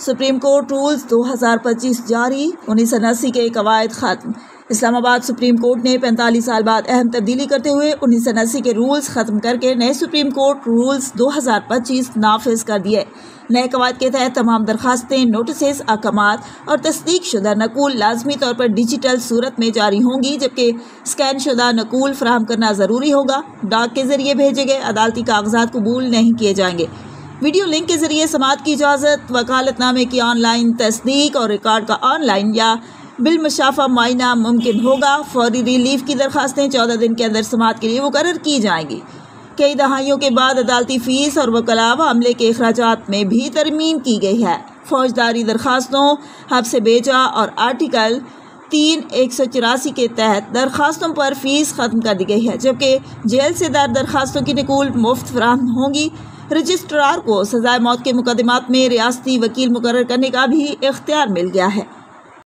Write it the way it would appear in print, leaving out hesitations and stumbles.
Supreme court rules 2025 जारी, 1980 के कवायद खत्म। इस्लामाबाद सुप्रीम कोर्ट ने 45 साल बाद अहम तब्दीली करते हुए 1980 के रूल्स खत्म करके नए सुप्रीम कोर्ट रूल्स 2025 नाफिज कर दिए। नए कवायद के तहत तमाम दरखास्तें, नोटिस, अहकामात और तस्दीक शुदा नकूल लाजमी तौर पर डिजिटल सूरत में जारी होंगी, जबकि स्कैन शुदा नकूल फराहम करना ज़रूरी होगा। डाक के जरिए भेजे गए अदालती कागजात कबूल नहीं किए जाएंगे। वीडियो लिंक के जरिए समाअत की इजाज़त, वकालतनामे की ऑनलाइन तस्दीक और रिकॉर्ड का ऑनलाइन या बिलमुशाफा मुआयना मुमकिन होगा। फौरी रिलीफ की दरखास्तें 14 दिन के अंदर समाअत के लिए मुकर्रर की जाएंगी। कई दहाइयों के बाद अदालती फ़ीस और वकला मामले के अखराजात में भी तरमीम की गई है। फौजदारी दरखास्तों, हब्स बेजा और आर्टिकल 3-184 के तहत दरखास्तों पर फ़ीस ख़त्म कर दी गई है, जबकि जेल से दायर दरखास्तों की नकूल मुफ्त फराहम होंगी। रजिस्ट्रार को सज़ाए मौत के मुकदमात में रियासती वकील मुकर्रर करने का भी इख्तियार मिल गया है।